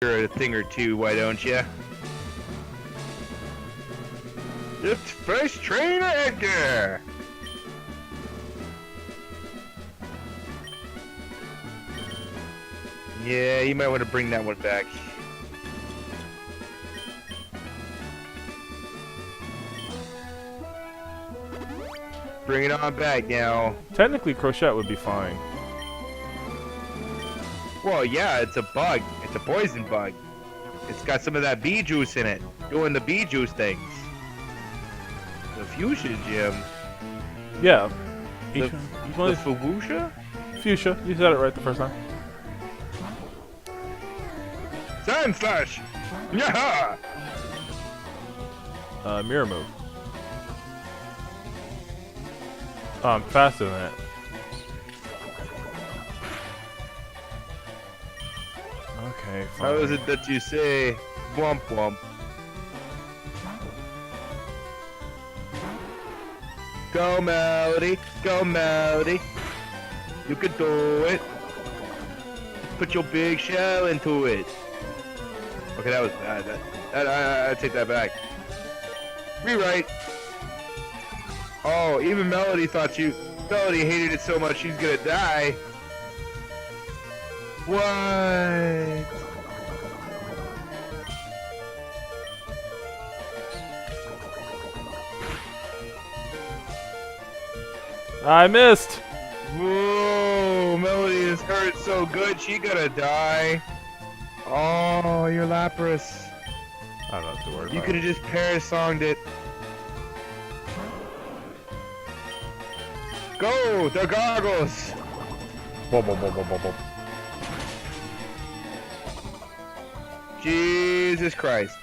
a thing or two, why don't you? It's First Trainer Edgar! Yeah, you might want to bring that one back. Bring it on back now. Technically, Crochet would be fine. Well, yeah, it's a bug. It's a poison bug. It's got some of that bee juice in it. Doing the bee juice things. The fuchsia gem. Yeah. The fuchsia? Fuchsia. You said it right the first time. Sand slash! Yeah! Mirror move. Oh, I'm faster than that. Okay, fine. How is it that you say womp womp? Go Melody, go Melody. You can do it. Put your big shell into it. Okay, that was bad. I take that back. Rewrite. Oh, even Melody thought Melody hated it so much she's gonna die. What? I missed! Whoa, Melody is hurt so good she gonna die. Oh, you're Lapras. I don't have to worry You about could have just parasonged it. Go, the goggles! Jesus Christ.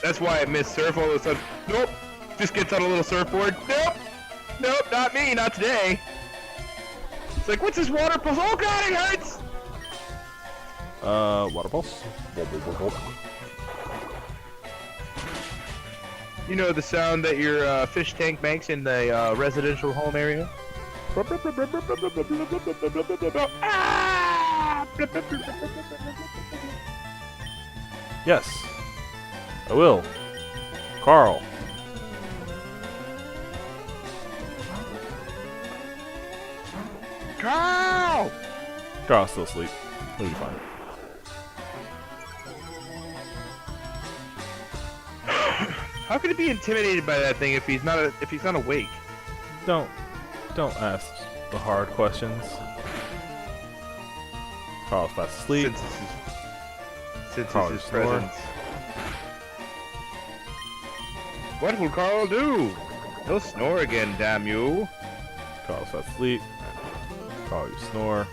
That's why I missed surf all of a sudden. Nope. Just gets on a little surfboard. Nope. Nope, not me, not today. It's like, what's this water pulse? Oh god, it hurts! Water pulse? You know the sound that your fish tank makes in the residential home area? Yes. I will. Carl. Carl! Carl's still asleep. He'll be fine. How could he be intimidated by that thing if he's not awake? Don't ask the hard questions. Carl's fast asleep. Since Carl his snore. presence. What will Carl do? He'll snore again, damn you. Carl's fast asleep. Carl, you snore.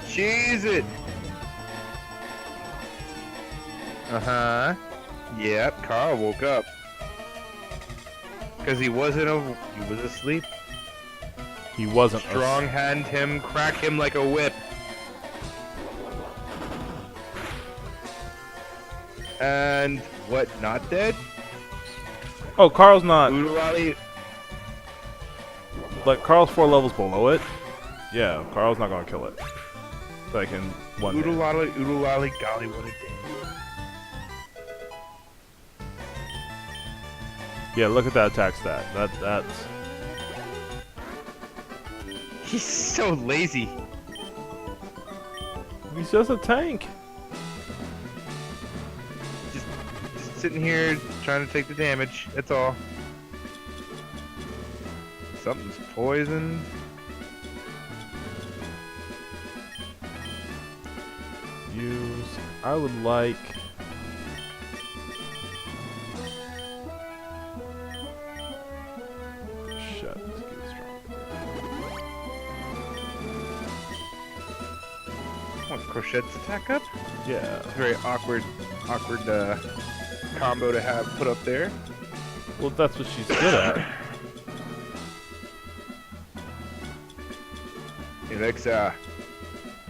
Cheese it. Uh-huh. Yep, Carl woke up. Cause he was asleep. He wasn't Strong hand him, crack him like a whip. And what, not dead? Oh, Carl's not. Oodalali. Like, Carl's 4 levels below it. Yeah, Carl's not gonna kill it. Like in one hit. Oodalali, golly, what a day. Yeah, look at that attack stat. That's He's so lazy. he's just a tank. Just sitting here trying to take the damage. That's all. Something's poisoned. Use. I would like. Shit. Let's get it strong. Want Crochet's attack up? Yeah. Very awkward combo to have put up there. Well, that's what she's good at. Elixir.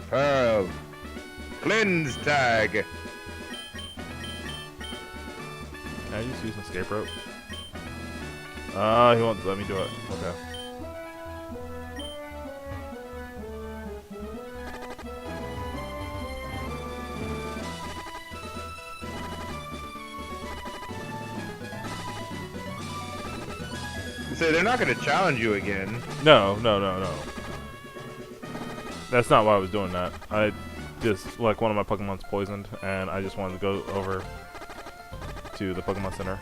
Pearl. Cleanse tag. Can I just use an escape rope? He won't let me do it. Okay. So they're not going to challenge you again. No. That's not why I was doing that. I just, like, one of my Pokemon's poisoned, and I just wanted to go over to the Pokemon Center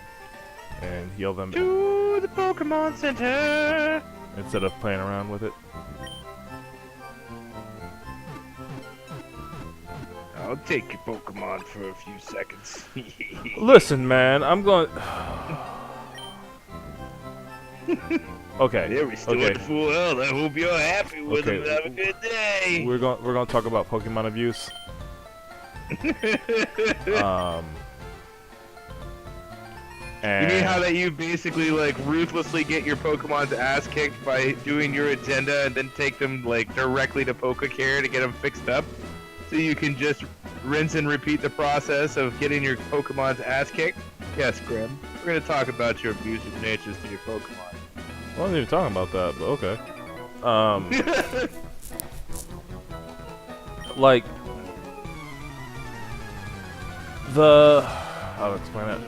and heal them. To the Pokemon Center! Instead of playing around with it. I'll take your Pokemon for a few seconds. Listen, man, I'm going... Okay. There we still at full health. I hope you're happy with them. Have a good day. We're going to talk about Pokemon abuse. You mean how that you basically like ruthlessly get your Pokemon's ass kicked by doing your agenda and then take them like directly to PokeCare to get them fixed up, so you can just rinse and repeat the process of getting your Pokemon's ass kicked? Yes, Grim. We're gonna talk about your abusive natures to your Pokemon. I wasn't even talking about that, but okay. Like I'll explain it.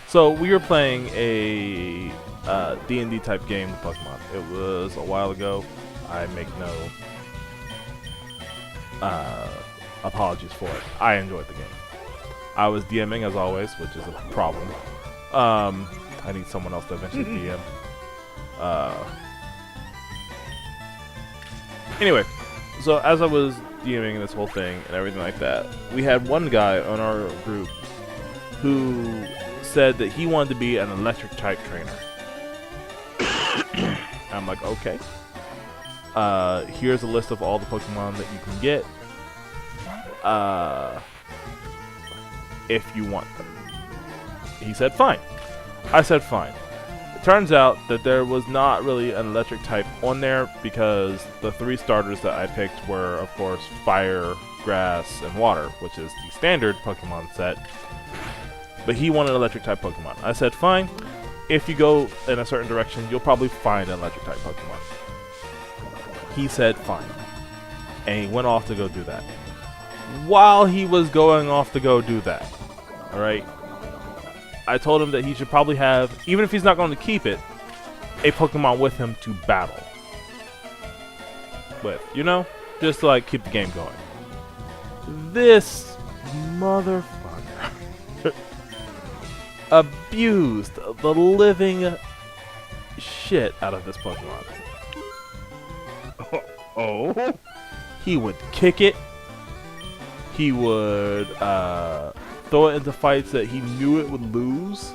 So we were playing a D&D type game with Pokemon. It was a while ago. I make no apologies for it. I enjoyed the game. I was DMing as always, which is a problem. I need someone else to eventually DM. Anyway, so as I was DMing this whole thing and everything like that, we had one guy on our group who said that he wanted to be an electric type trainer. I'm like, okay. Here's a list of all the Pokemon that you can get. If you want them. He said fine. I said fine. It turns out that there was not really an electric type on there because the 3 starters that I picked were, of course, fire, grass, and water, which is the standard Pokemon set. But he wanted electric type Pokemon. I said fine. If you go in a certain direction, you'll probably find an electric type Pokemon. He said fine. And he went off to go do that. While he was going off to go do that, alright, I told him that he should probably have, even if he's not going to keep it, a Pokemon with him to battle with, you know? Just to like keep the game going. This motherfucker abused the living shit out of this Pokemon. Oh? He would kick it. He would throw it into fights that he knew it would lose.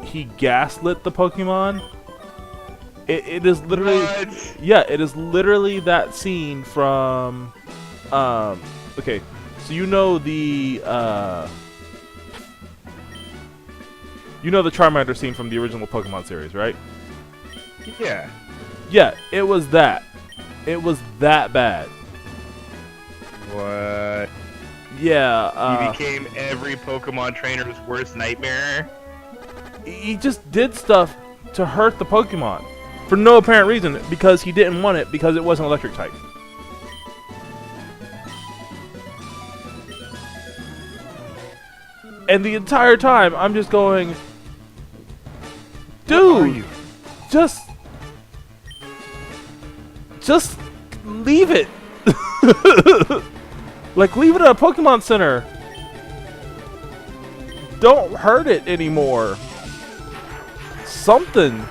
He gaslit the Pokemon. It is literally... What? Yeah, it is literally that scene from... okay, so you know the Charmander scene from the original Pokemon series, right? Yeah. Yeah, it was that. It was that bad. What? Yeah. He became every Pokemon trainer's worst nightmare. He just did stuff to hurt the Pokemon for no apparent reason because he didn't want it because it wasn't electric type. And the entire time I'm just going, dude, just leave it. Like, leave it at a Pokemon Center. Don't hurt it anymore. Something.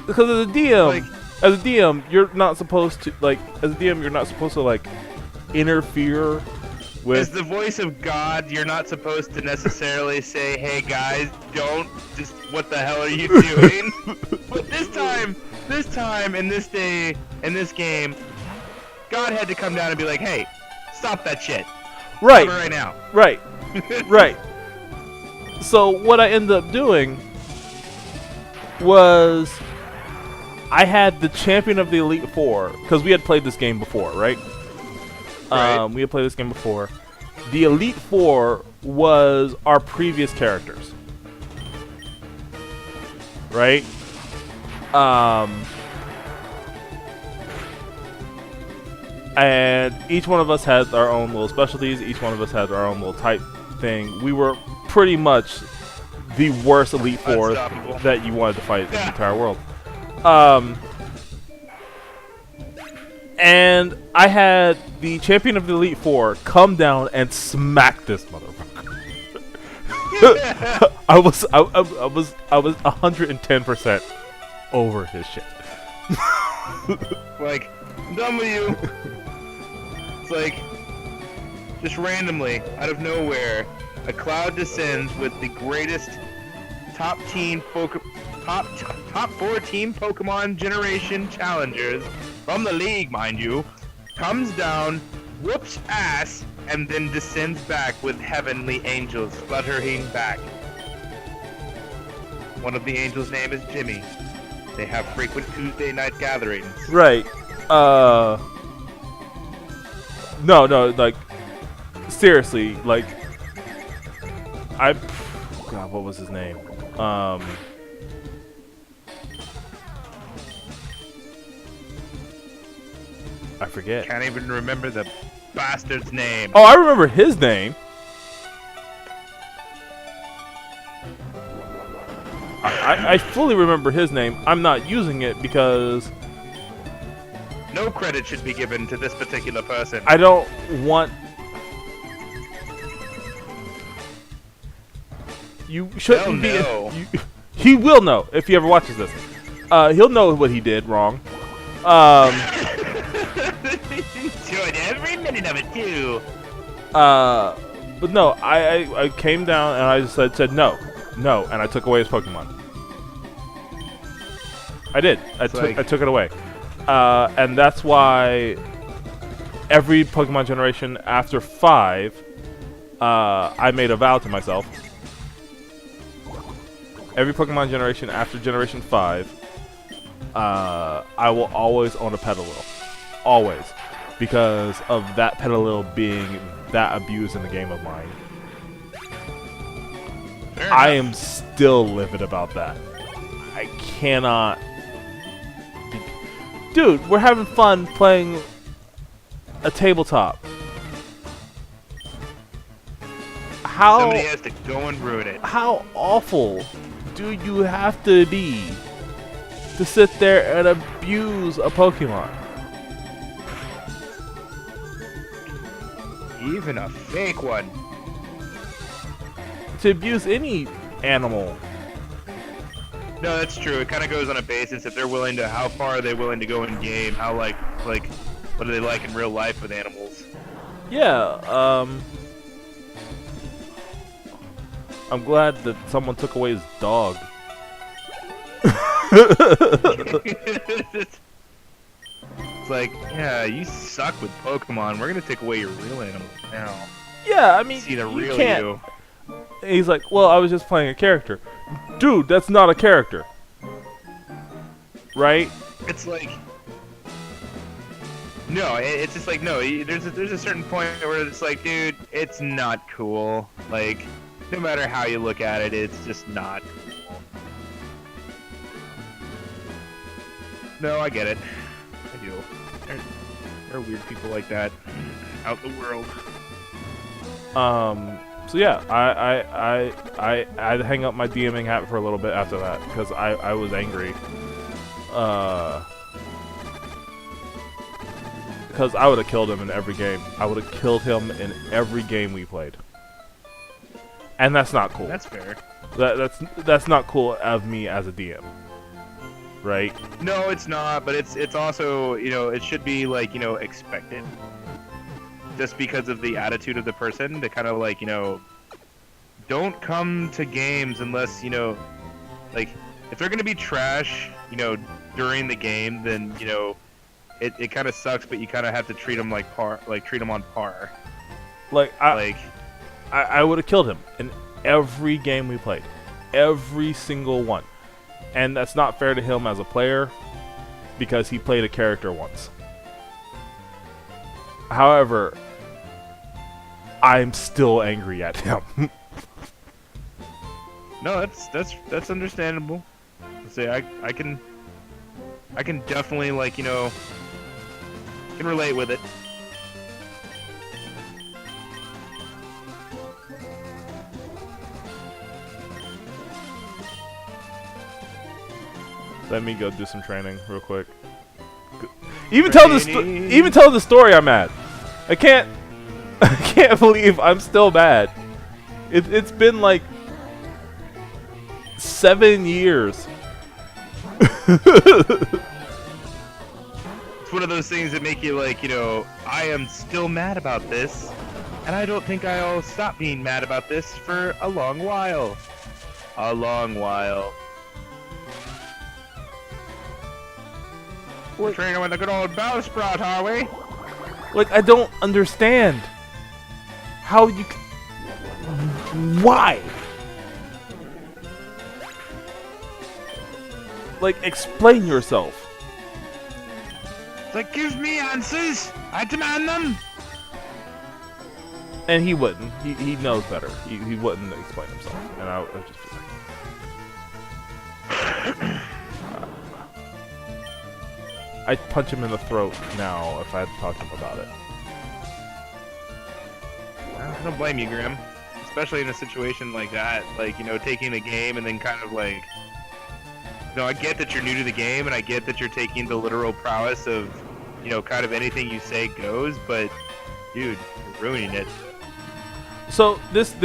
Because as a DM, you're not supposed to interfere with. As the voice of God, you're not supposed to necessarily say, "Hey guys, don't just what the hell are you doing?" But this time, in this day, in this game, God had to come down and be like, "Hey, stop that shit." Right. Stop it right now. Right. Right. So what I ended up doing was I had the champion of the Elite Four, because we had played this game before, right? Right. We had played this game before. The Elite Four was our previous characters. Right? and each one of us had our own little specialties. Each one of us had our own little type thing. We were pretty much the worst Elite Four that you wanted to fight in the entire world. And I had the champion of the Elite Four come down and smack this motherfucker. I was 110% over his shit. Like, I'm done with you. It's like, just randomly, out of nowhere, a cloud descends with the greatest top 4 team Pokemon generation challengers from the league, mind you, comes down, whoops ass, and then descends back with heavenly angels fluttering back. One of the angels' name is Jimmy. They have frequent Tuesday night gatherings. Right. No, like, seriously, like, God, what was his name? I forget. Can't even remember the bastard's name. Oh, I remember his name. I fully remember his name. I'm not using it because no credit should be given to this particular person. I don't want. You shouldn't be. He will know if he ever watches this. He'll know what he did wrong. Enjoyed every minute of it too. But no, I came down and I just said no, and I took away his Pokemon. I did. I took it away. And that's why every Pokemon generation after 5, I made a vow to myself. Every Pokemon generation after Generation 5, I will always own a Petalil. Always. Because of that Petalil being that abused in the game of mine. I am still livid about that. I cannot... Dude, we're having fun playing a tabletop. How... Somebody has to go and ruin it. How awful do you have to be to sit there and abuse a Pokemon? Even a fake one. To abuse any animal. No, that's true. It kind of goes on a basis if they're willing to, how far are they willing to go in game? How like, what are they like in real life with animals? Yeah, I'm glad that someone took away his dog. It's like, yeah, you suck with Pokemon. We're gonna take away your real animals now. Yeah, I mean, See the you real can't. you. He's like, well, I was just playing a character. Dude, that's not a character. Right? It's like, no, it's just like, no, there's a certain point where it's like, dude, it's not cool. Like, no matter how you look at it, it's just not cool. No, I get it. I do. There are weird people like that out in the world. So yeah, I had to hang up my DMing hat for a little bit after that because I was angry. Because I would have killed him in every game. I would have killed him in every game we played. And that's not cool. That's fair. That's not cool of me as a DM. Right? No, it's not, but it's also, you know, it should be like, you know, expected. Just because of the attitude of the person to kind of like, you know, don't come to games unless, you know, like, if they're going to be trash, you know, during the game, then, you know, it kind of sucks, but you kind of have to treat them like treat them on par. I would have killed him in every game we played. Every single one. And that's not fair to him as a player because he played a character once. However, I'm still angry at him. No, that's understandable. Say I can definitely, like, you know, can relate with it. Let me go do some training real quick. Even tell the story I'm mad. I can't I can't believe I'm still mad. It's been like 7 years. It's one of those things that make you like, I am still mad about this, and I don't think I'll stop being mad about this for a long while. A long while. We're training with the good old Bellsprout, are we? Like, I don't understand how you can... Why? Like, explain yourself. It's like, give me answers! I demand them! And he wouldn't. He knows better. He wouldn't explain himself. And I just feel like... I'd punch him in the throat now if I had to talk to him about it. I don't blame you, Grim. Especially in a situation like that. Like, taking a game and then kind of like... I get that you're new to the game, and I get that you're taking the literal prowess of, kind of anything you say goes, but, dude, you're ruining it. So, this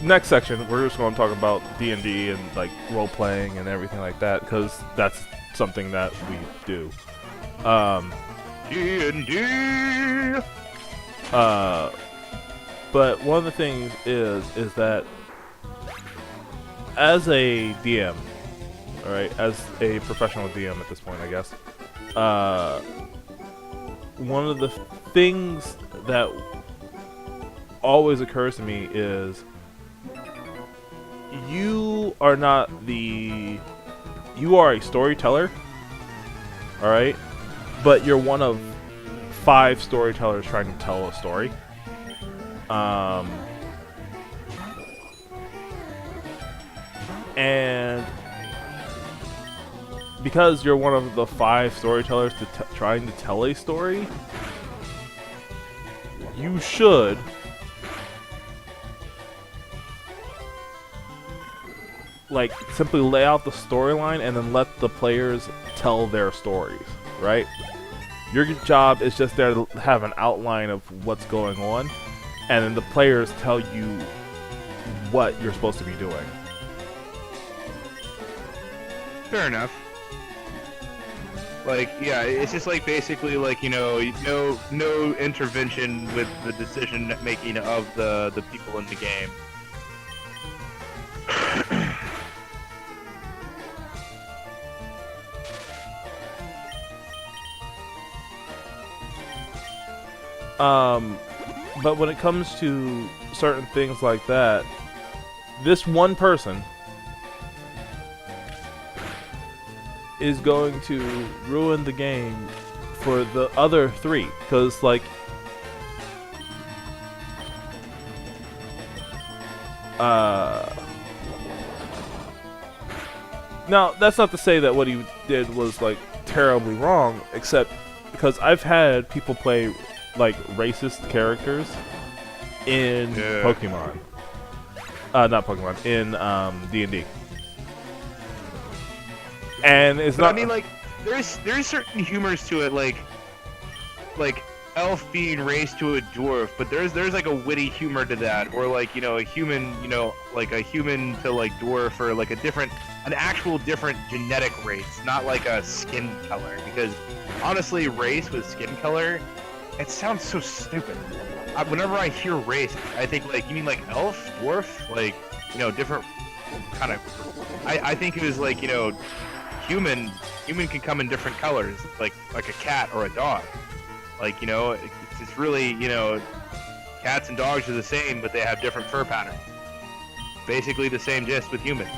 next section, we're just going to talk about D&D and, like, role-playing and everything like that, because that's something that we do. D&D! But one of the things is that as a DM, alright, as a professional DM at this point, I guess, one of the things that always occurs to me is you are a storyteller, alright, but you're one of 5 storytellers trying to tell a story. And because you're one of the 5 storytellers trying to tell a story, you should like simply lay out the storyline and then let the players tell their stories, right? Your job is just there to have an outline of what's going on, and then the players tell you what you're supposed to be doing. Fair enough. Like, yeah, it's just like basically like, no intervention with the decision making of the people in the game. But when it comes to certain things like that, this one person is going to ruin the game for the other 3, because like now that's not to say that what he did was like terribly wrong, except because I've had people play like racist characters in Pokemon. Not Pokemon, in D&D. And it's not. I mean, like, there's certain humors to it, like elf being raised to a dwarf, but there's like a witty humor to that, or like a human, like a human to like dwarf, or like an actual different genetic race, not like a skin color. Because honestly, race with skin color, it sounds so stupid. Whenever I hear race, I think like, you mean like elf, dwarf, like different kind of. I think it was like human can come in different colors, like a cat or a dog. Like, it's really, cats and dogs are the same, but they have different fur patterns. Basically the same gist with humans.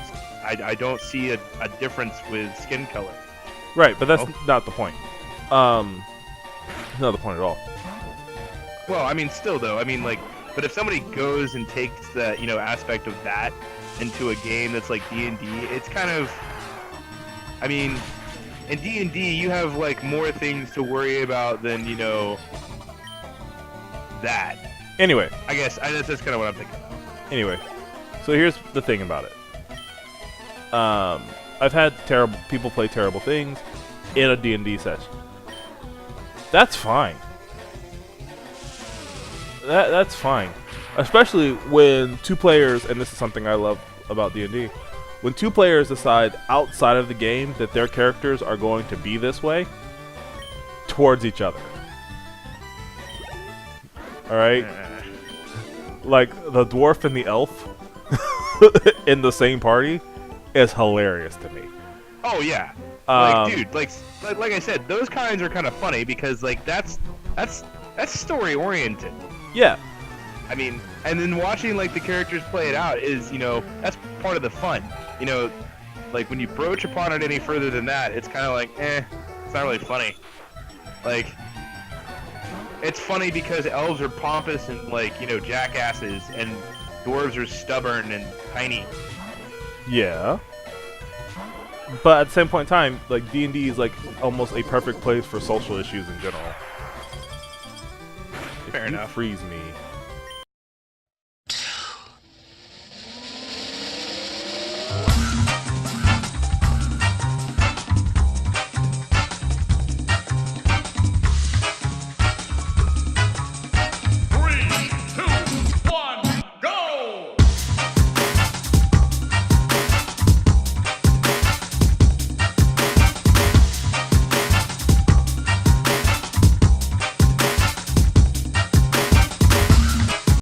I don't see a difference with skin color. Right, but that's not the point. Not the point at all. Well, I mean, still though, I mean, like, but if somebody goes and takes the, aspect of that into a game that's like D&D, it's kind of, I mean, in D&D, you have, like, more things to worry about than, that. Anyway. I guess, that's kind of what I'm thinking about. Anyway. So here's the thing about it. I've had terrible people play terrible things in a D&D session. That's fine. That's fine. Especially when two players, and this is something I love about D&D, when two players decide outside of the game that their characters are going to be this way towards each other. Alright? Like, the dwarf and the elf in the same party is hilarious to me. Oh, yeah. Like, dude, like I said, those kinds are kind of funny because, like, that's story-oriented. Yeah. I mean, and then watching, like, the characters play it out is, you know, that's part of the fun. You know, like, when you broach upon it any further than that, it's kind of like, it's not really funny. Like, it's funny because elves are pompous and, like, you know, jackasses, and dwarves are stubborn and tiny. Yeah. But at the same point in time, like, D&D is, like, almost a perfect place for social issues in general. Fair enough. Freeze me.